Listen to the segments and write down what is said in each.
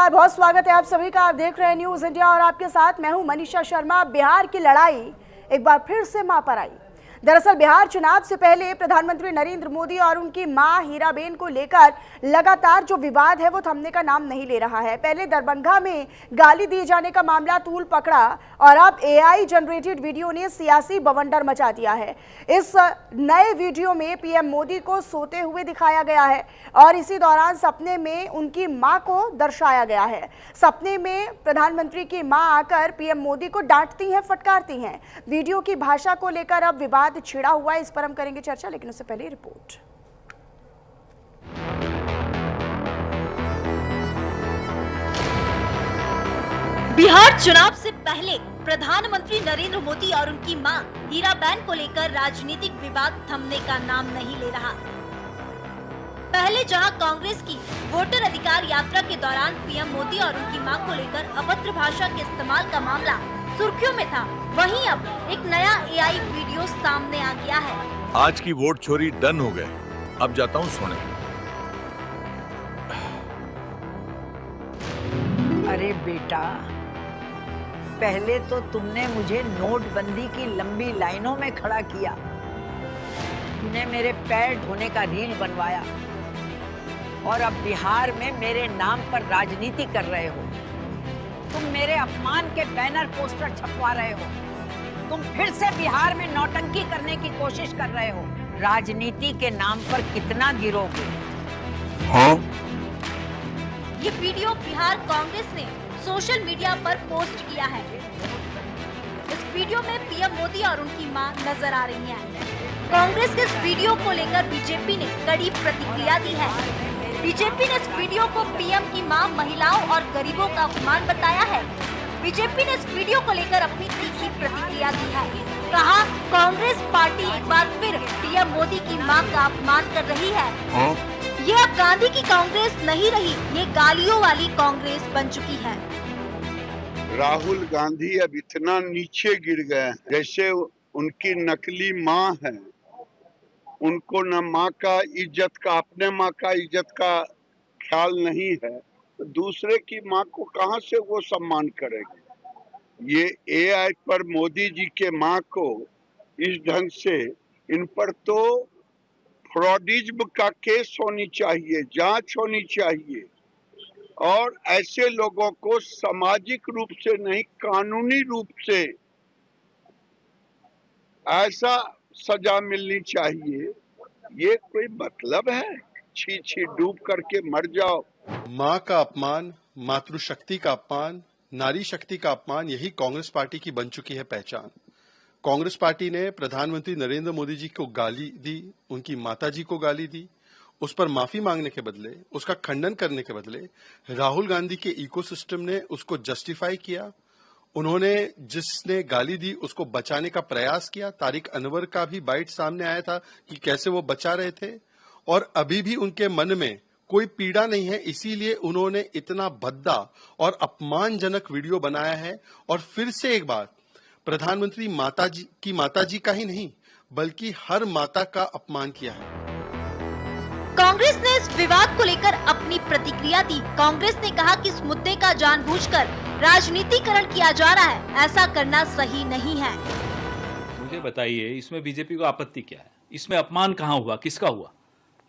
नमस्कार, बहुत स्वागत है आप सभी का। आप देख रहे हैं न्यूज इंडिया और आपके साथ मैं हूं मनीषा शर्मा। बिहार की लड़ाई एक बार फिर से मां पर आई। दरअसल बिहार चुनाव से पहले प्रधानमंत्री नरेंद्र मोदी और उनकी मां हीराबेन को लेकर लगातार जो विवाद है वो थमने का नाम नहीं ले रहा है। पहले दरभंगा में गाली दिए जाने का मामला तूल पकड़ा और अब एआई जनरेटेड वीडियो ने सियासी बवंडर मचा दिया है। इस नए वीडियो में पीएम मोदी को सोते हुए दिखाया गया है और इसी दौरान सपने में उनकी मां को दर्शाया गया है। सपने में प्रधानमंत्री की मां आकर पीएम मोदी को डांटती हैं, फटकारती हैं। वीडियो की भाषा को लेकर अब विवाद छिड़ा हुआ है, इस पर हम करेंगे चर्चा, लेकिन उससे पहले रिपोर्ट। बिहार चुनाव से पहले प्रधानमंत्री नरेंद्र मोदी और उनकी मां हीराबेन को लेकर राजनीतिक विवाद थमने का नाम नहीं ले रहा। पहले जहां कांग्रेस की वोटर अधिकार यात्रा के दौरान पीएम मोदी और उनकी मां को लेकर अभद्र भाषा के इस्तेमाल का मामला सुर्खियों में था, वहीं अब एक नया एआई वीडियो सामने आ गया है। आज की वोट चोरी डन हो गए, अब जाता हूँ सोने। अरे बेटा, पहले तो तुमने मुझे नोटबंदी की लंबी लाइनों में खड़ा किया, तुमने मेरे पैर धोने का रील बनवाया और अब बिहार में मेरे नाम पर राजनीति कर रहे हो। तुम मेरे अपमान के बैनर पोस्टर छपवा रहे हो। तुम फिर से बिहार में नौटंकी करने की कोशिश कर रहे हो। राजनीति के नाम पर कितना गिरोगे? हाँ? ये वीडियो बिहार कांग्रेस ने सोशल मीडिया पर पोस्ट किया है। इस वीडियो में पीएम मोदी और उनकी मां नजर आ रही हैं। कांग्रेस के इस वीडियो को लेकर बीजेपी ने कड़ी प्रतिक्रिया दी है। बीजेपी ने इस वीडियो को पीएम की मां, महिलाओं और गरीबों का अपमान बताया है। बीजेपी ने इस वीडियो को लेकर अपनी तीखी प्रतिक्रिया दी है। कहा, कांग्रेस पार्टी एक बार फिर पीएम मोदी की मां का अपमान कर रही है। ये अब गांधी की कांग्रेस नहीं रही, ये गालियों वाली कांग्रेस बन चुकी है। राहुल गांधी अब इतना नीचे गिर गए हैं, जैसे उनकी नकली मां है। उनको न माँ का इज्जत का, अपने माँ का इज्जत का ख्याल नहीं है, तो दूसरे की माँ को कहाँ से वो सम्मान करेंगे। ये एआई पर मोदी जी के माँ को इस ढंग से, इन पर तो फ्रॉडिज्म का केस होनी चाहिए, जांच होनी चाहिए और ऐसे लोगों को सामाजिक रूप से नहीं, कानूनी रूप से ऐसा सजा मिलनी चाहिए। ये कोई मतलब है? छी छी डूब करके मर जाओ। माँ का अपमान, मातृशक्ति का अपमान, नारी शक्ति का अपमान, यही कांग्रेस पार्टी की बन चुकी है पहचान। कांग्रेस पार्टी ने प्रधानमंत्री नरेंद्र मोदी जी को गाली दी, उनकी माताजी को गाली दी, उस पर माफी मांगने के बदले, उसका खंडन करने के बदले राहुल गांधी के इकोसिस्टम ने उसको जस्टिफाई किया। उन्होंने जिसने गाली दी उसको बचाने का प्रयास किया। तारिक अनवर का भी बाइट सामने आया था कि कैसे वो बचा रहे थे और अभी भी उनके मन में कोई पीड़ा नहीं है, इसीलिए उन्होंने इतना भद्दा और अपमानजनक वीडियो बनाया है और फिर से एक बार प्रधानमंत्री माताजी का ही नहीं बल्कि हर माता का अपमान किया है। कांग्रेस ने इस विवाद को लेकर अपनी प्रतिक्रिया दी। कांग्रेस ने कहा कि इस मुद्दे का जानबूझकर राजनीतिकरण किया जा रहा है, ऐसा करना सही नहीं है। मुझे बताइए, इसमें बीजेपी को आपत्ति क्या है? इसमें अपमान कहाँ हुआ, किसका हुआ?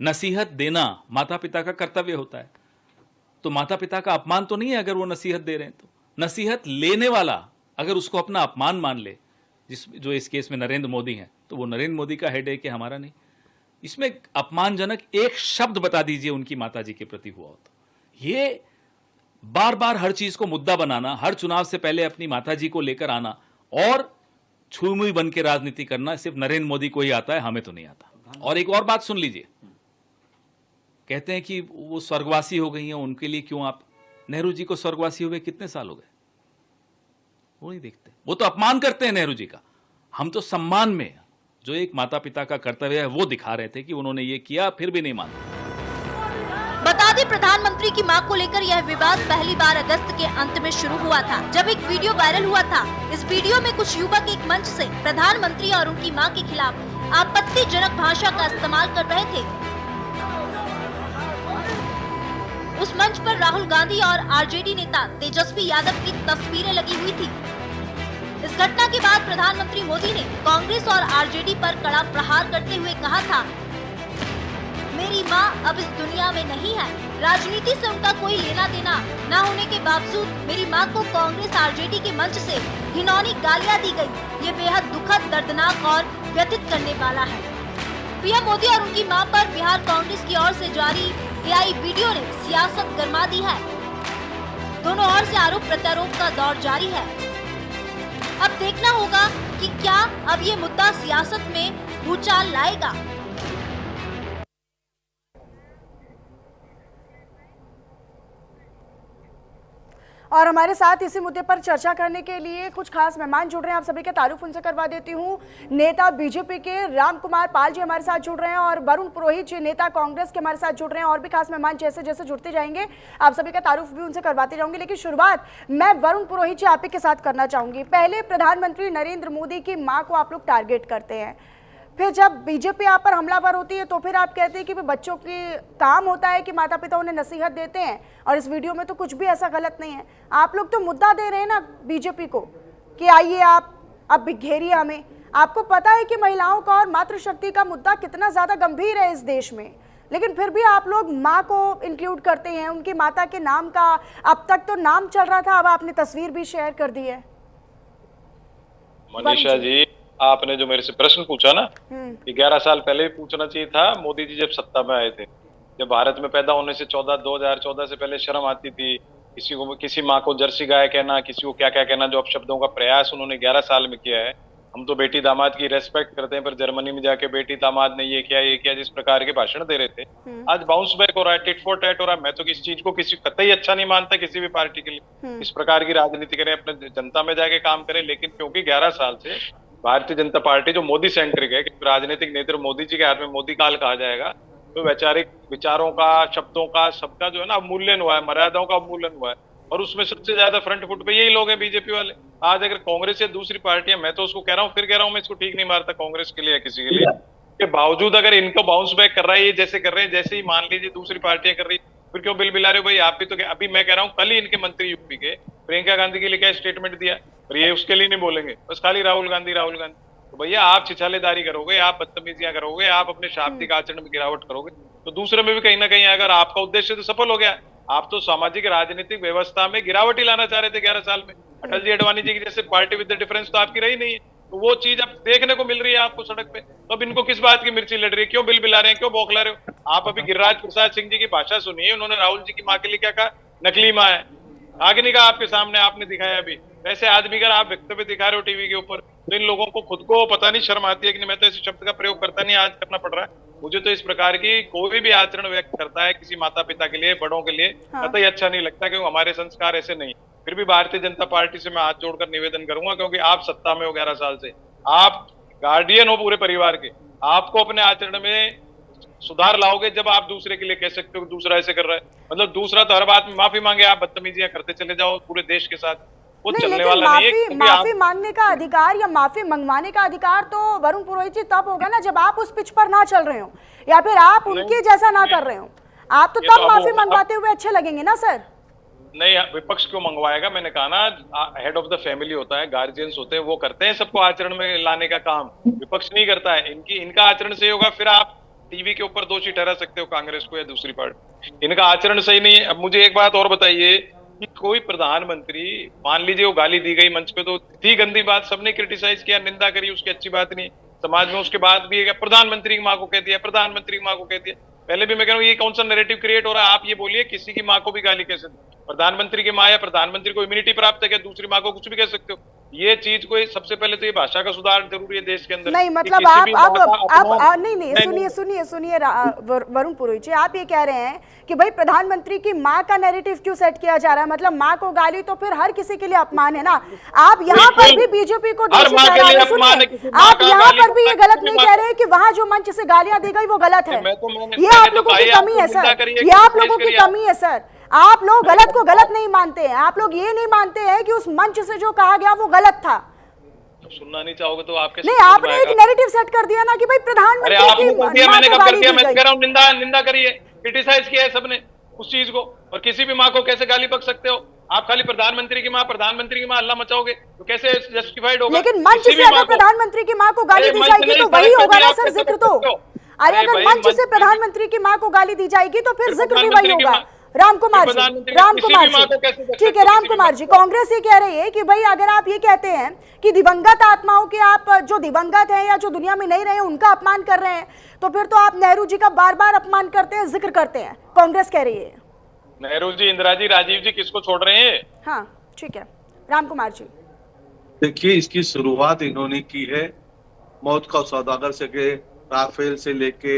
नसीहत देना माता पिता का कर्तव्य होता है, तो माता पिता का अपमान तो नहीं है अगर वो नसीहत दे रहे हैं। तो नसीहत लेने वाला अगर उसको अपना अपमान मान ले, जो इस केस में नरेंद्र मोदी हैं, तो वो नरेंद्र मोदी का हेडेक है, हमारा नहीं। इसमें अपमानजनक एक शब्द बता दीजिए उनकी माताजी के प्रति हुआ हो तो। ये बार बार हर चीज को मुद्दा बनाना, हर चुनाव से पहले अपनी माताजी को लेकर आना और छुई बन के राजनीति करना सिर्फ नरेंद्र मोदी को ही आता है, हमें तो नहीं आता। और एक और बात सुन लीजिए, कहते हैं कि वो स्वर्गवासी हो गई हैं, उनके लिए क्यों आप? नेहरू जी को स्वर्गवासी हुए कितने साल हो गए? वो नहीं देखते, वो तो अपमान करते हैं नेहरू जी का। हम तो सम्मान में, जो एक माता पिता का कर्तव्य है, वो दिखा रहे थे कि उन्होंने ये किया, फिर भी नहीं मानते। बता दें, प्रधानमंत्री की मां को लेकर यह विवाद पहली बार अगस्त के अंत में शुरू हुआ था, जब एक वीडियो वायरल हुआ था। इस वीडियो में कुछ युवक एक मंच से प्रधानमंत्री और उनकी मां के खिलाफ आपत्तिजनक भाषा का इस्तेमाल कर रहे थे। उस मंच पर राहुल गांधी और आरजेडी नेता तेजस्वी यादव की तस्वीरें लगी हुई थी। इस घटना के बाद प्रधानमंत्री मोदी ने कांग्रेस और आरजेडी पर कड़ा प्रहार करते हुए कहा था, मेरी मां अब इस दुनिया में नहीं है। राजनीति से उनका कोई लेना देना न होने के बावजूद मेरी मां को कांग्रेस आरजेडी के मंच से घिनौनी गालियां दी गई। ये बेहद दुखद, दर्दनाक और व्यथित करने वाला है। पीएम मोदी और उनकी मां पर बिहार कांग्रेस की ओर से जारी एआई वीडियो ने सियासत गरमा दी है। दोनों ओर से आरोप प्रत्यारोप का दौर जारी है। अब देखना होगा कि क्या अब ये मुद्दा सियासत में भूचाल लाएगा। और हमारे साथ इसी मुद्दे पर चर्चा करने के लिए कुछ खास मेहमान जुड़ रहे हैं। आप सभी का तारुफ उनसे करवा देती हूँ। नेता बीजेपी के राम कुमार पाल जी हमारे साथ जुड़ रहे हैं और वरुण पुरोहित जी नेता कांग्रेस के हमारे साथ जुड़ रहे हैं। और भी खास मेहमान जैसे जैसे जुड़ते जाएंगे आप सभी का तारुफ भी उनसे करवाते जाऊंगी। लेकिन शुरुआत मैं वरुण पुरोहित जी आप ही के साथ करना चाहूंगी। पहले प्रधानमंत्री नरेंद्र मोदी की माँ को आप लोग टारगेट करते हैं, फिर जब बीजेपी आप पर हमलावर होती है तो फिर आप कहते हैं कि बच्चों की काम होता है कि माता पिता उन्हें नसीहत देते हैं, और इस वीडियो में तो कुछ भी ऐसा गलत नहीं है। आप लोग तो मुद्दा दे रहे हैं ना बीजेपी को कि आइए आप अब घेरिए हमें। आपको पता है कि महिलाओं का और मातृशक्ति का मुद्दा कितना ज़्यादा गंभीर है इस देश में, लेकिन फिर भी आप लोग माँ को इंक्लूड करते हैं। उनकी माता के नाम का अब तक तो नाम चल रहा था, अब आपने तस्वीर भी शेयर कर दी है। मनीषा जी, आपने जो मेरे से प्रश्न पूछा ना, ये 11 साल पहले भी पूछना चाहिए था। मोदी जी जब सत्ता में आए थे, जब भारत में पैदा होने से 2014 से पहले शर्म आती थी किसी को, किसी माँ को जर्सी गाय कहना, किसी को क्या क्या कहना, जो अपशब्दों का प्रयास उन्होंने 11 साल में किया है। हम तो बेटी दामाद की रेस्पेक्ट करते हैं, पर जर्मनी में जाके बेटी दामाद ने ये किया जिस प्रकार के भाषण दे रहे थे, आज बाउंस बैक हो रहा है, टिट फॉर टैट हो रहा है। मैं तो किसी चीज को किसी कतई अच्छा नहीं मानता किसी भी पार्टी के लिए। इस प्रकार की राजनीति करें, अपने जनता में जाके काम करें, लेकिन क्योंकि 11 साल से भारतीय जनता पार्टी जो मोदी सेंट्रिक है, राजनीतिक नेतृत्व मोदी जी के हाथ में मोदी काल कहा जाएगा, तो वैचारिक विचारों का, शब्दों का, सबका जो है ना अवमूल्यन हुआ है, मर्यादाओं का अवमूल्यन हुआ है। और उसमें सबसे ज्यादा फ्रंट फुट पे यही लोग हैं, बीजेपी वाले। आज अगर कांग्रेस या दूसरी पार्टियां, मैं तो उसको कह रहा हूँ, फिर कह रहा हूँ, मैं इसको ठीक नहीं मारता कांग्रेस के लिए या किसी के लिए, के बावजूद अगर इनको बाउंस बैक कर रहा है, ये जैसे कर रहे हैं, जैसे ही मान लीजिए दूसरी पार्टियां कर रही, फिर क्यों बिल बिला रहे हो भाई? आप भी तो, अभी मैं कह रहा हूँ, कल ही इनके मंत्री यूपी के प्रियंका गांधी के लिए क्या स्टेटमेंट दिया, और ये उसके लिए नहीं बोलेंगे, बस खाली राहुल गांधी। तो भैया आप छिछालेदारी करोगे, आप बदतमीजियां करोगे, आप अपने शाब्दिक आचरण में गिरावट करोगे, तो दूसरे में भी कहीं ना कहीं अगर आपका उद्देश्य तो सफल हो गया। आप तो सामाजिक राजनीतिक व्यवस्था में गिरावट ही लाना चाह रहे थे 11 साल में। अटल जी अडवाणी जी की जैसे पार्टी विद द डिफरेंस तो आपकी रही नहीं है, तो वो चीज अब देखने को मिल रही है आपको सड़क पे। तो अब इनको किस बात की मिर्ची लड़ रही है? क्यों बिल बिला रहे हैं, क्यों बौखला रहे हो? आप अभी गिरिराज प्रसाद सिंह जी की भाषा सुनिए, उन्होंने राहुल जी की माँ के लिए क्या कहा? नकली माँ है। आगे नहीं कहा आपके सामने, आपने दिखाया अभी। वैसे आदमी का आप वक्तव्य दिखा रहे हो टीवी के ऊपर, तो इन लोगों को खुद को पता नहीं शर्म आती है कि नहीं। मैं तो ऐसे शब्द का प्रयोग करता नहीं, आज करना पड़ रहा है मुझे। तो इस प्रकार की कोई भी आचरण व्यक्त करता है किसी माता पिता के लिए, बड़ों के लिए, कतई अच्छा नहीं लगता, क्योंकि हमारे संस्कार ऐसे नहीं। फिर भी भारतीय जनता पार्टी से मैं हाथ जोड़कर निवेदन करूंगा, क्योंकि आप सत्ता में हो 11 साल से, आप गार्डियन हो पूरे परिवार के, आपको अपने आचरण में सुधार लाओगे जब आप दूसरे के लिए कह सकते हो दूसरा ऐसे कर रहा है। मतलब दूसरा तो हर बात में माफी मांगे, आप बदतमीजियां करते चले जाओ पूरे देश के साथ, वो चलने वाला नहीं है। माफी मांगने का अधिकार या माफी मंगवाने का अधिकार तो वरुण पुरोहित जी तब होगा ना जब आप उस पिच पर ना चल रहे हो, या फिर आप उनके जैसा ना कर रहे हो। आप तो तब माफी मंगवाते हुए अच्छे लगेंगे ना सर। नहीं, विपक्ष क्यों मंगवाएगा? मैंने कहा ना, हेड ऑफ द फैमिली होता है, गार्जियंस होते हैं, वो करते हैं सबको आचरण में लाने का काम, विपक्ष नहीं करता है। इनका आचरण सही होगा, फिर आप टीवी के ऊपर दोषी ठहरा सकते हो कांग्रेस को या दूसरी पार्टी। इनका आचरण सही नहीं है। अब मुझे एक बात और बताइए कि कोई प्रधानमंत्री, मान लीजिए वो गाली दी गई मंच पे, तो थी गंदी बात, सबने क्रिटिसाइज किया, निंदा करी, उसकी अच्छी बात नहीं समाज में। उसके बाद भी प्रधानमंत्री की माँ को कह दिया, प्रधानमंत्री की माँ को कह दिया। पहले भी मैं कह रहा हूँ, ये कौन सा नैरेटिव क्रिएट हो रहा है? आप ये बोलिए, किसी की माँ को भी गाली कैसे दी? प्रधानमंत्री की माँ या प्रधानमंत्री को इम्यूनिटी प्राप्त है क्या? दूसरी माँ को कुछ भी कह सकते हो? ये चीज को सबसे पहले तो ये भाषा का सुधार जरूरी है देश के अंदर। नहीं मतलब आप नहीं सुनिए वरुण पुरोहित जी, आप ये कह रहे हैं कि भाई प्रधानमंत्री की माँ का नैरेटिव क्यों सेट किया जा रहा है? मतलब माँ को गाली तो फिर हर किसी के लिए अपमान है ना। आप यहाँ पर भी बीजेपी को दोषी ठहरा रहे हैं। सुनिए, आप यहाँ पर भी ये गलत नहीं कह रहे हैं कि वहाँ जो मंच से गालियां दी गई वो गलत है। ये आप लोगों की कमी है सर, ये आप लोगों की कमी है सर। आप लोग गलत को गलत नहीं मानते हैं, आप लोग ये नहीं मानते हैं कि उस मंच से जो कहा गया वो गलत था। सुनना नहीं चाहोगे तो आप कैसे? नहीं, आपने एक नैरेटिव सेट कर दिया ना कि भाई प्रधानमंत्री की मैंने कब कर दिया? मैं कह रहा हूँ निंदा करिए, क्रिटिसाइज किया है सबने, उस चीज को। और किसी भी माँ को कैसे गाली बक सकते हो आप? खाली प्रधानमंत्री की माँ हल्ला मचाओगे तो कैसे जस्टिफाइड होगा? लेकिन मंच से अगर प्रधानमंत्री की माँ को गाली दी जाएगी तो वही होगा ना सर जिक्र तो। अरे अगर मंच से प्रधानमंत्री की माँ को गाली दी जाएगी तो फिर जिक्र भी वही होगा। राम कुमार जी, ठीक है राम कुमार जी, कांग्रेस ये कह रही है कि भाई अगर आप ये कहते हैं कि दिवंगत आत्माओं के, आप जो दिवंगत हैं या जो दुनिया में नहीं रहे उनका अपमान कर रहे हैं, तो फिर तो आप नेहरू जी का बार बार अपमान करते हैं, जिक्र करते हैं, कांग्रेस कह रही है। नेहरू जी, इंदिरा जी, राजीव जी किसको छोड़ रहे हैं? हाँ ठीक है राम कुमार जी। देखिए, इसकी शुरुआत इन्होंने की है, मौत का सौदागर से के राफेल से लेके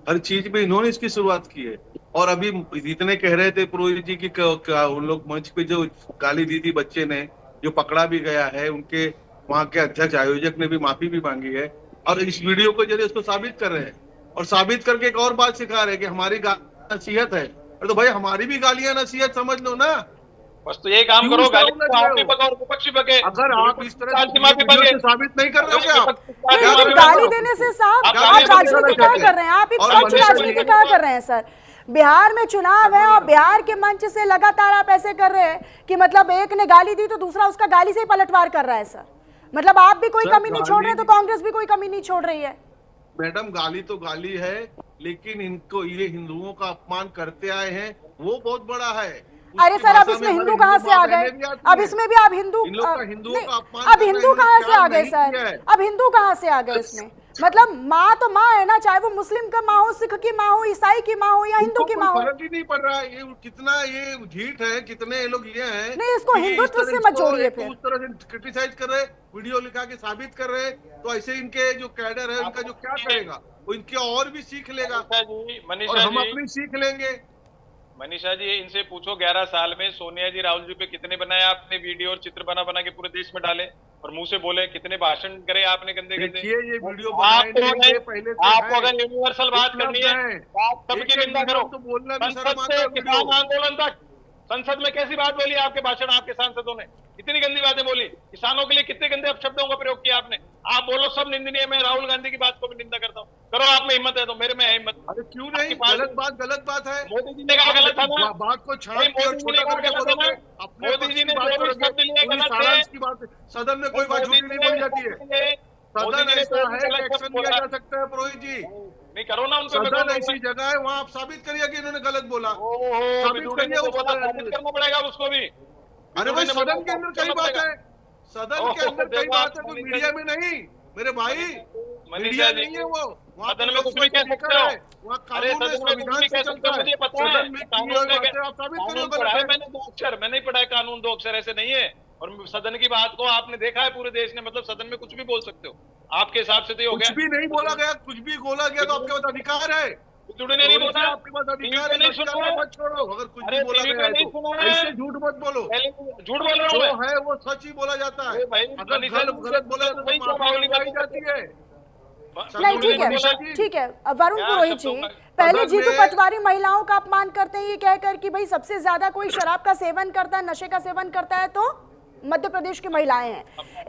हर चीज में इन्होंने इसकी शुरुआत की है। और अभी इतने कह रहे थे पुरोहित जी की उन लोग मंच पे जो गाली दी थी बच्चे ने, जो पकड़ा भी गया है, उनके वहां के अध्यक्ष आयोजक ने भी माफी भी मांगी है और इस वीडियो के जरिए उसको साबित कर रहे हैं। और साबित करके एक और बात सिखा रहे हैं कि हमारी नसीहत है। तो भाई हमारी भी गालियां नसीहत समझ लो ना। बस तो ये काम करो, गाली आप भी बको और विपक्षी बके। अगर आप इस तरह से साबित नहीं कर रहे हो लेकिन गाली देने से साहब आप राजनीति कहाँ कर रहे हैं? आप एक सच राजनीति कहाँ कर रहे हैं सर? बिहार में चुनाव है और बिहार के मंच से लगातार आप ऐसे कर रहे हैं कि मतलब एक ने गाली दी तो दूसरा उसका गाली से ही पलटवार कर रहा है सर। मतलब आप भी कोई कमी नहीं छोड़ रहे तो कांग्रेस भी कोई कमी नहीं छोड़ रही है। मैडम गाली तो गाली है, लेकिन इनको ये हिंदुओं का अपमान करते आए हैं वो बहुत बड़ा है। अरे सर अब इसमें हिंदू कहाँ से आ गए? अब इसमें भी आप हिंदू, अब हिंदू कहाँ से आ गए सर? अब हिंदू कहाँ से आ गए इसमें? मतलब माँ तो माँ है ना, चाहे वो मुस्लिम का माँ हो, सिख की माँ हो, ईसाई की माँ हो या हिंदू की माँ हो। फर्क ही नहीं पड़ रहा है। ये कितना ये झीठ है, कितने ये लोग ये हैं। नहीं, इसको हिंदुत्व से मत जोड़िए फिर। उस तरह से क्रिटिसाइज कर रहे, वीडियो लिखा के साबित कर रहे, तो ऐसे इनके जो कैडर है उनका जो क्या करेगा वो इनके और भी सीख लेगा और हम अपनी सीख लेंगे। मनीषा जी, इनसे पूछो 11 साल में सोनिया जी, राहुल जी पे कितने बनाए आपने वीडियो और चित्र बना बना के पूरे देश में डाले और मुंह से बोले, कितने भाषण करे आपने गंदे गंदे। ये वीडियो आपको अगर यूनिवर्सल बात करनी है सबकी निंदा करो। किसान आंदोलन तक संसद में कैसी बात बोली आपके भाषण, आपके सांसदों ने कितनी गंदी बातें बोली, किसानों के लिए कितने गंदे अपशब्दों का प्रयोग किया आपने। आप बोलो सब निंदनीय, मैं राहुल गांधी की बात को भी निंदा करता हूँ। करो, आप में हिम्मत है तो मेरे में है हिम्मत। अरे क्यों नहीं? गलत बात है। मोदी जी ने कहा गलत था ना, बात को छोटा करके बोलोगे। मोदी जी ने जो शब्द लिए गलत है। सदन में कोई बात झूठी नहीं बोली जाती है। सदन ऐसा है कि एक्शन लिया जा सकता है। पुरोहित जी नहीं करो ना, उनको सदन ऐसी जगह है, वहाँ आप साबित करिए कि इन्होंने गलत बोला। साबित करिए, करना पड़ेगा उसको भी। अरे भाई सदन के अंदर कई बात है, सदन के अंदर कई बात है, कोई मीडिया में नहीं मेरे भाई। मीडिया नहीं है वो, सदन में कुछ भी कह सकते हो। वहाँ कानून है, संविधान से चलता है। सदन में आप साबित करिए। मैंने 2 अक्षर, मैंने पढ़ा है कानून 2 अक्षर, ऐसे नहीं है। और सदन की बात को आपने देखा है पूरे देश ने, मतलब सदन में कुछ भी बोल सकते हो आपके हिसाब से। तो हो गया, कुछ भी नहीं बोला गया, कुछ भी बोला गया तो आपके पास अधिकार है। जुड़े नहीं बोला, आपके पास अधिकार है, मत छोड़ो। अगर कुछ भी बोला गया है तो ऐसे झूठ मत बोलो। झूठ बोल रहा हूँ जो है वो सच ही बोला जाता है। अगर गलत बोला तो माफी जाती है। नहीं ठीक है वरुण पुरोहित जी, पहले जीतू पटवारी महिलाओं का अपमान करते हैं ये कहकर कि भाई सबसे ज्यादा कोई शराब का सेवन करता है, नशे का सेवन करता है तो मध्य प्रदेश की महिलाएं हैं।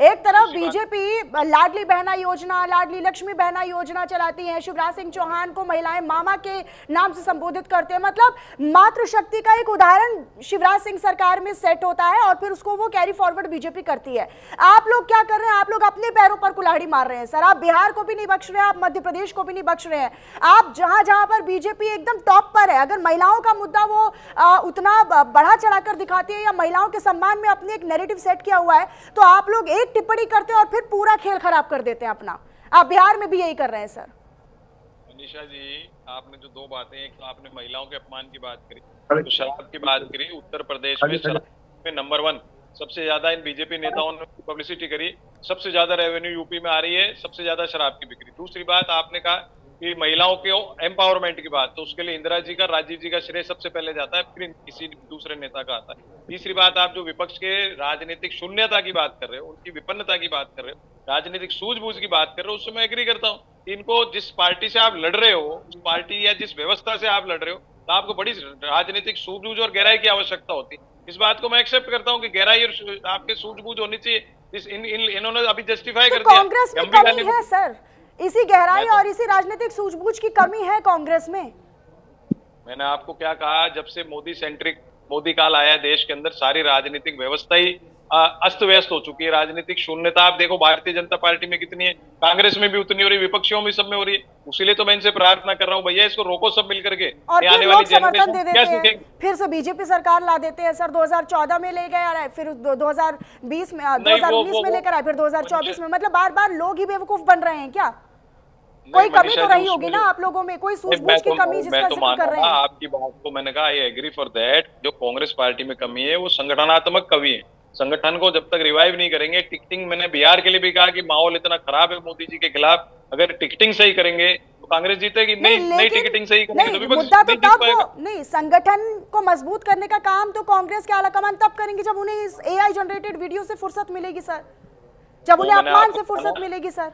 एक तरफ बीजेपी लाडली बहना योजना, लाडली लक्ष्मी बहना योजना चलाती है, शिवराज सिंह चौहान को महिलाएं मामा के नाम से संबोधित करते हैं। मतलब मातृशक्ति का एक उदाहरण शिवराज सिंह सरकार में सेट होता है और फिर उसको वो कैरी फॉरवर्ड बीजेपी करती है। आप लोग क्या कर रहे हैं? आप लोग अपने पैरों पर कुल्हाड़ी मार रहे हैं सर। आप बिहार को भी नहीं बख्श रहे हैं, आप मध्य प्रदेश को भी नहीं बख्श रहे हैं। आप जहां जहां पर बीजेपी एकदम टॉप पर है, अगर महिलाओं का मुद्दा वो उतना बढ़ा चढ़ाकर दिखाती है या महिलाओं के सम्मान में अपने एक नैरेटिव सेट किया हुआ है, तो आप लोग एक टिप्पणी करते हैं और फिर पूरा खेल खराब कर देते हैं अपना। आप बिहार में भी यही कर रहे हैं सर। मनीषा जी, आपने जो 2 बातें, एक तो आपने महिलाओं के अपमान की बात करी, तो शराब की बात करी। उत्तर प्रदेश में शराब में नंबर 1 सबसे ज्यादा इन बीजेपी नेताओं ने पब्लिसिटी करी, सबसे ज्यादा रेवेन्यू यूपी में आ रही है, सबसे ज्यादा शराब की बिक्री। दूसरी बात आपने कहा कि महिलाओं के एम्पावरमेंट की बात, तो उसके लिए इंदिरा जी का, राजीव जी का श्रेय सबसे पहले जाता है, फिर किसी दूसरे नेता का आता है। तीसरी बात, आप जो विपक्ष के राजनीतिक शून्यता की बात कर रहे हो, उनकी विपन्नता की बात कर रहे हो, राजनीतिक सूझबूझ की बात कर रहे हो, उससे मैं एग्री करता हूँ। इनको जिस पार्टी से आप लड़ रहे हो, उस पार्टी या जिस व्यवस्था से आप लड़ रहे हो, तो आपको बड़ी राजनीतिक सूझबूझ और गहराई की आवश्यकता होती है। इस बात को मैं एक्सेप्ट करता हूँ कि गहराई और आपके सूझबूझ होनी चाहिए। इन्होंने अभी जस्टिफाई कर दिया। कांग्रेस में कमी है सर, इसी गहराई और इसी राजनीतिक सूझबूझ की कमी है कांग्रेस में। मैंने आपको क्या कहा, जब से मोदी सेंट्रिक मोदी काल आया है देश के अंदर, सारी राजनीतिक व्यवस्था ही अस्त व्यस्त हो चुकी है। राजनीतिक शून्यता आप देखो भारतीय जनता पार्टी में कितनी है, कांग्रेस में भी उतनी हो रही, विपक्षियों में सब में हो रही है। उसीलिए तो मैं इनसे प्रार्थना कर रहा हूँ, भैया इसको रोको सब मिलकर के। और आने फिर वाली लोग समर्थन दे जनरेशन देते क्या हैं, सीखेगी? फिर से बीजेपी सरकार ला देते हैं सर। 2014 में ले गए, फिर 2020 में 2019 में लेकर आए, फिर 2024 में। मतलब बार बार लोग ही बेवकूफ बन रहे हैं क्या? कोई कमी तो रही होगी ना आप लोगों में, कोई सूझबूझ की कमी जिसका जिक्र कर रहे हैं। आपकी बात को मैंने कहा आई एग्री फॉर दैट। जो कांग्रेस पार्टी में कमी है वो संगठनात्मक कमी है। संगठन को जब तक रिवाइव नहीं करेंगे, टिकटिंग, मैंने बिहार के लिए भी कहा कि माहौल इतना खराब है मोदी जी के खिलाफ, अगर टिकटिंग सही करेंगे तो कांग्रेस जीतेगी। नहीं टिकटिंग सही करेंगे तो मुद्दा तो तब नहीं, संगठन को मजबूत करने का काम तो कांग्रेस के आलाकमान तब करेंगे जब उन्हें इस एआई जनरेटेड वीडियो से फुर्सत मिलेगी सर, जब उन्हें अपमान से फुर्सत मिलेगी सर।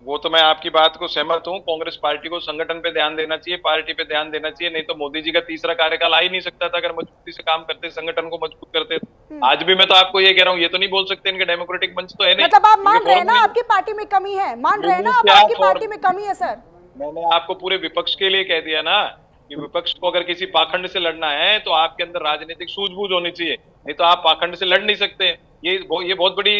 वो तो मैं आपकी बात को सहमत हूँ। कांग्रेस पार्टी को संगठन पे ध्यान देना चाहिए, पार्टी पे ध्यान देना चाहिए। नहीं तो मोदी जी का तीसरा कार्यकाल आ ही नहीं सकता था अगर मजबूती से काम करते, संगठन को मजबूत करते। आज भी मैं तो आपको ये कह रहा हूँ, ये तो नहीं बोल सकते इनके डेमोक्रेटिक मंच तो है नहीं। मतलब आप मान रहे हैं ना आपकी पार्टी में कमी है, मान रहे हैं ना आप आपकी पार्टी में कमी है सर। मैंने आपको पूरे विपक्ष के लिए कह दिया ना कि विपक्ष को अगर किसी पाखंड से लड़ना है तो आपके अंदर राजनीतिक सूझबूझ होनी चाहिए, नहीं तो आप पाखंड से लड़ नहीं सकते। ये बहुत बड़ी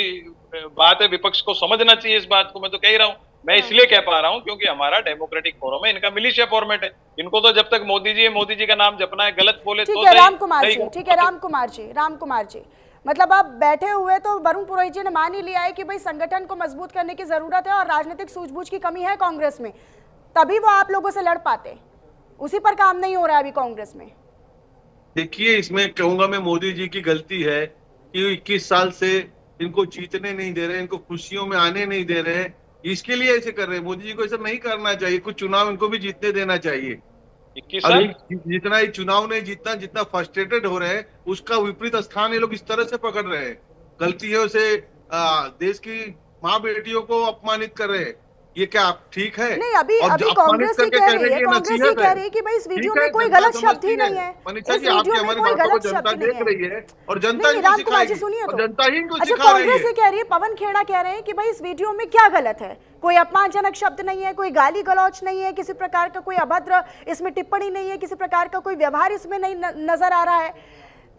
बात है, विपक्ष को समझना चाहिए इस बात को। मैं तो कह ही रहा हूँ, मैं इसलिए कह पा रहा हूँ क्योंकि हमारा डेमोक्रेटिक फोरम है, इनका मिलिशिया फॉर्मेट है। इनको तो जब तक मोदी जी का नाम जपना है, गलत बोले तो ठीक है राम कुमार जी, ठीक है राम कुमार जी, मतलब अब बैठे हुए तो वरुण पुरोहित जी ने मान ही लिया है कि भाई संगठन को मजबूत करने की जरूरत है और राजनीतिक सूझबूझ की कमी है कांग्रेस में, तभी वो आप लोगों से लड़ पाते। उसी पर काम नहीं हो रहा है अभी कांग्रेस में। देखिए, इसमें कहूंगा मैं मोदी जी की गलती है कि 21 साल से इनको जीतने नहीं दे रहे, इनको खुशियों में आने नहीं दे रहे हैं, इसके लिए ऐसे कर रहे हैं। मोदी जी को ऐसा नहीं करना चाहिए, कुछ चुनाव इनको भी जीतने देना चाहिए। जितना ही चुनाव नहीं जीतना, जितना फ्रस्ट्रेटेड हो रहे हैं उसका विपरीत स्थान ये लोग इस तरह से पकड़ रहे हैं। गलतियों से देश की माँ बेटियों को अपमानित कर रहे हैं, ये क्या ठीक है? नहीं, अभी कांग्रेस ही कह रही है, कांग्रेस ही कह रही है कि भाई इस वीडियो में कोई गलत शब्द ही नहीं है, इस वीडियो में कोई गलत शब्द नहीं है। और जनता राम कुमार जी सुनिए तो, जनता ही इनको अच्छा कांग्रेस ही कह रही है, पवन खेड़ा कह रहे हैं कि भाई इस वीडियो में क्या गलत है, कोई अपमानजनक शब्द नहीं है, कोई गाली गलौच नहीं है, किसी प्रकार का कोई अभद्र इसमें टिप्पणी नहीं है, किसी प्रकार का कोई व्यवहार इसमें नहीं नजर आ रहा है,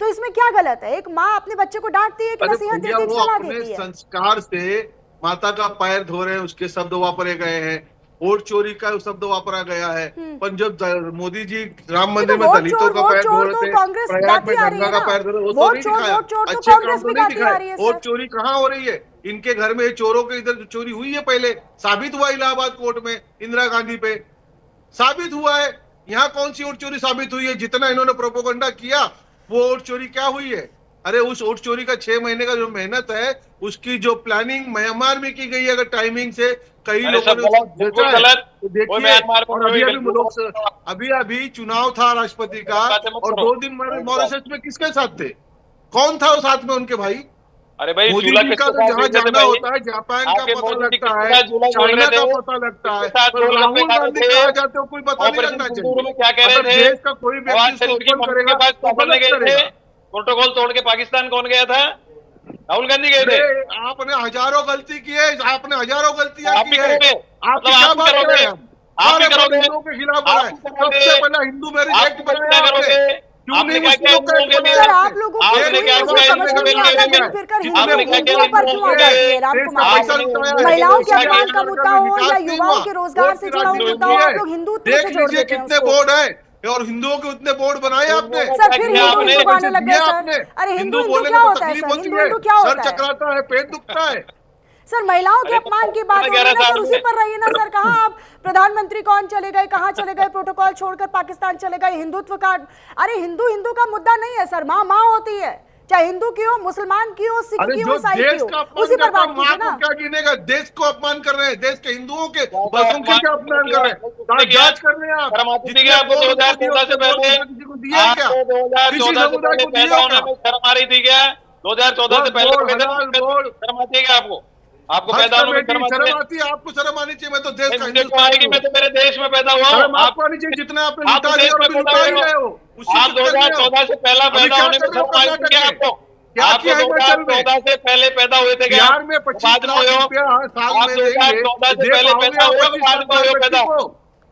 तो इसमें क्या गलत है? एक माँ अपने बच्चे को डांटती है, एक नसीहत देती है, सलाह देती है। संस्कार से माता का पैर धो रहे हैं, उसके शब्द वापरे गए हैं, वोट चोरी का शब्द वापरा गया है। पर जब मोदी जी राम मंदिर में दलितों का पैर धो रहे थे, प्रयाग में गंगा का पैर धो रहे, वो तो नहीं दिखाया, अच्छे काम तो नहीं दिखाया। वोट चोरी कहाँ हो रही है? इनके घर में चोरों के इधर चोरी हुई है, पहले साबित हुआ इलाहाबाद कोर्ट में इंदिरा गांधी पे साबित हुआ है। यहाँ कौन सी वोट चोरी साबित हुई है? जितना इन्होंने प्रोपोगंडा किया वो वोट चोरी क्या हुई है? अरे उस वोट चोरी का 6 महीने का जो मेहनत है, उसकी जो प्लानिंग म्यांमार में की गई है, अगर टाइमिंग से कई लोगों ने अभी चुनाव था राष्ट्रपति का, और 2 दिन मॉरिशस में किसके साथ थे? कौन था वो साथ में उनके भाई? अरे भाई मोदी जी का तो जहाँ जाना होता है, जापान का पता लगता है, चाइना का पता लगता है, राहुल गांधी कहाँ जाते हो कोई पता नहीं लगना चाहिए। क्या कह रहे थे? देश का कोई व्यक्ति ओपन करेगा तो गलत करेगा। प्रोटोकॉल तोड़ के पाकिस्तान कौन गया था? राहुल गांधी गए थे। आपने हजारों गलती की है, आपने हजारों गलतियां की है। आप क्या बात कर रहे हैं? आप हिंदुओं के खिलाफ बनाए, सबसे पहला हिंदू मैरिज एक्ट बनाया आपने। क्यों नहीं मुस्लिमों का एक्ट बनाया? सर आप लोगों को महिलाओं के अपमान का मुद्दा हो या युवाओं के रोजगार से जुड़ा हुआ मुद्दा हो, आप लोग हिंदुत्व से जोड़ देते हैं। कितने बोर्ड है और हिंदुओं के उतने बोर्ड बनाए आपने। सर फिर हिंदू आने लग गए सर। अरे हिंदू क्या होता है सर? हिंदू क्या होता है? सर चकराता है, पेट दुखता है। सर महिलाओं के अपमान की बात हो रही है ना सर, उसी पर रहिए ना सर। कहाँ आप प्रधानमंत्री कौन चले गए, कहाँ चले गए, प्रोटोकॉल छोड़कर पाकिस्तान चले गए, हिंदुत्व का? अरे हिंदू का मुद्दा नहीं है सर, माँ होती है, चाहे हिंदू की हो, मुसलमान की हो, सिख की हो, ईसाई की हो, उसी पर बात कीजिए ना। क्या गिनेगा? देश को अपमान कर रहे हैं, देश के हिंदुओं के बहुसंख्या का अपमान कर रहे हैं। जांच कर रहे हैं आप। 2014 से पहले किसी को दिया क्या? किसी समुदाय को दिया क्या? शर्म आ रही थी क्या? 2014 से पहले शर्म आती है क्या आपको? आपको पैदा होने में शर्म आती है? आपको शर्म आनी चाहिए। मैं तो देश का हिंदू आएगी, मैं तो मेरे देश में पैदा हुआ हूँ। आपको आनी चाहिए, जितना आपने लुटा लिया और अभी लुटा ही रहे हो। आप 2014 से पहला पैदा होने में शर्म आई थी क्या आपको? आप 2014 से पहले पैदा हुए थे क्या? बिहार में 25 लाख रुपया साल में देंगे, 2014 से पहले पैदा हुए, बाद में हुए पैदा।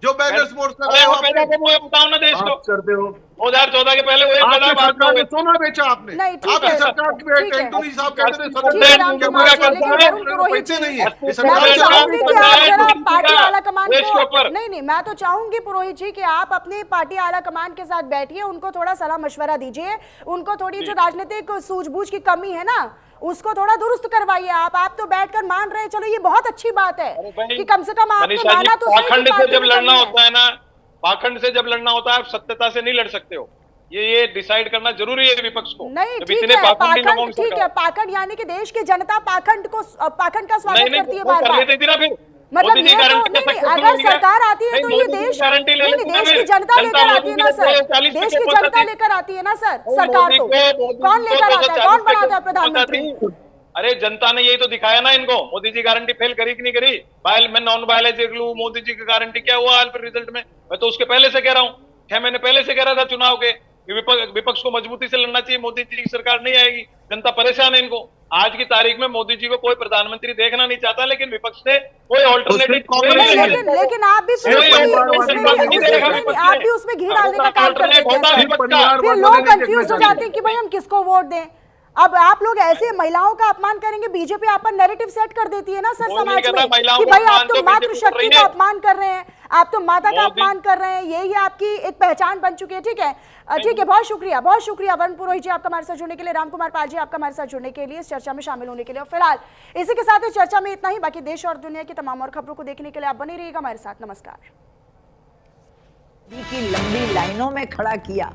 जो बैनर्स बोर्ड अरे वो पैदा कब हुए बताओ ना देश को। आप करते हो 2014 के पहले वही पैदा आपकी बात सरकार ने हुए। सोना बेचा आपने। नहीं, ठीक आपकी है, सरकार ठीक है। टेंटुली साहब कहते थे ठीक है, रामकुमार जी, लेकिन वरुण पुरोहित पैसे जी, नहीं है। ये मैं सरकार तो ने चाहूंगी कि आप जरा पार्टी आला कमान देश के ऊपर। को नहीं, मैं तो चाहूंगी पुरोहित जी कि आप अपनी पार्टी आला कमान के साथ बैठिए, उनको थोड़ा सलाह मशवरा दीजिए, उनको थोड़ी जो राजनीतिक सूझबूझ की कमी है ना उसको थोड़ा दुरुस्त करवाइए। आप तो बैठकर मान रहे हैं, चलो ये बहुत अच्छी बात है कि कम से कम आपने मनीषा जी, माना तो सही कि पाखंड से पार्टी जब में लड़ना कमी है। होता है ना, पाखंड से जब लड़ना होता है आप सत्यता से नहीं लड़ सकते हो। ये डिसाइड करना जरूरी है विपक्ष को। नहीं, जब ठीक इतने है, पाखंडी लोगों पाखंड की ठीक है, सरकार- पाखंड यानी कि देश की जनता पाखंड का स्वागत नहीं करती है वो बार कर बार। लेते थी ना फिर। मतलब मोदी जी ये तो गारंटी नहीं, दे नहीं, सकते थे, अगर ठीक है। सरकार आती है नहीं, तो ये मोदी जी देश गारंटी ले नहीं, लेते देश थे की फिर। जनता लेकर आती है ना सर, 40 देश पे की पहुंचा जनता थी। लेकर आती है ना सर, वो सरकार मोदी को मोदी कौन जी लेकर को आता है, 240 कौन पे बनाता है पहुंचा प्रधानमंत्री? थी। अरे जनता ने यही तो दिखाया ना इनको। मोदी जी गारंटी फेल करी कि नहीं करी? बायल में नॉन बायलेज देख लू, मोदी जी की गारंटी क्या हुआ हाल फिर रिजल्ट में। मैं तो उसके पहले से कह रहा हूँ, 6 महीने पहले से कह रहा था चुनाव के, विपक्ष को मजबूती से लड़ना चाहिए, मोदी जी की सरकार नहीं आएगी, जनता परेशान है इनको। आज की तारीख में मोदी जी को कोई प्रधानमंत्री देखना नहीं चाहता, लेकिन विपक्ष ने कोई ऑल्टरनेटिव लेकिन आप भी फिर आप भी उसमें घी डालने का काम कर देते हैं, फिर लोग कंफ्यूज हो जाते हैं कि भाई हम किसको वोट दें। अब आप लोग ऐसे महिलाओं का अपमान करेंगे, बीजेपी आप पर नैरेटिव सेट कर देती है ना सर समाज में कि भाई आप तो मातृशक्ति का अपमान कर रहे हैं, आप तो माता का अपमान कर रहे हैं, यही आपकी एक पहचान बन चुकी है। ठीक है, ठीक है, बहुत शुक्रिया वरुण पुरोहित जी आपका हमारे साथ जुड़ने के लिए, रामकुमार पाल जी आपका हमारे साथ जुड़ने के लिए, इस चर्चा में शामिल होने के लिए। और फिलहाल इसी के साथ इस चर्चा में इतना ही। बाकी देश और दुनिया की तमाम और खबरों को देखने के लिए आप बने रहिएगा हमारे साथ। नमस्कार। की लंबी लाइनों में खड़ा किया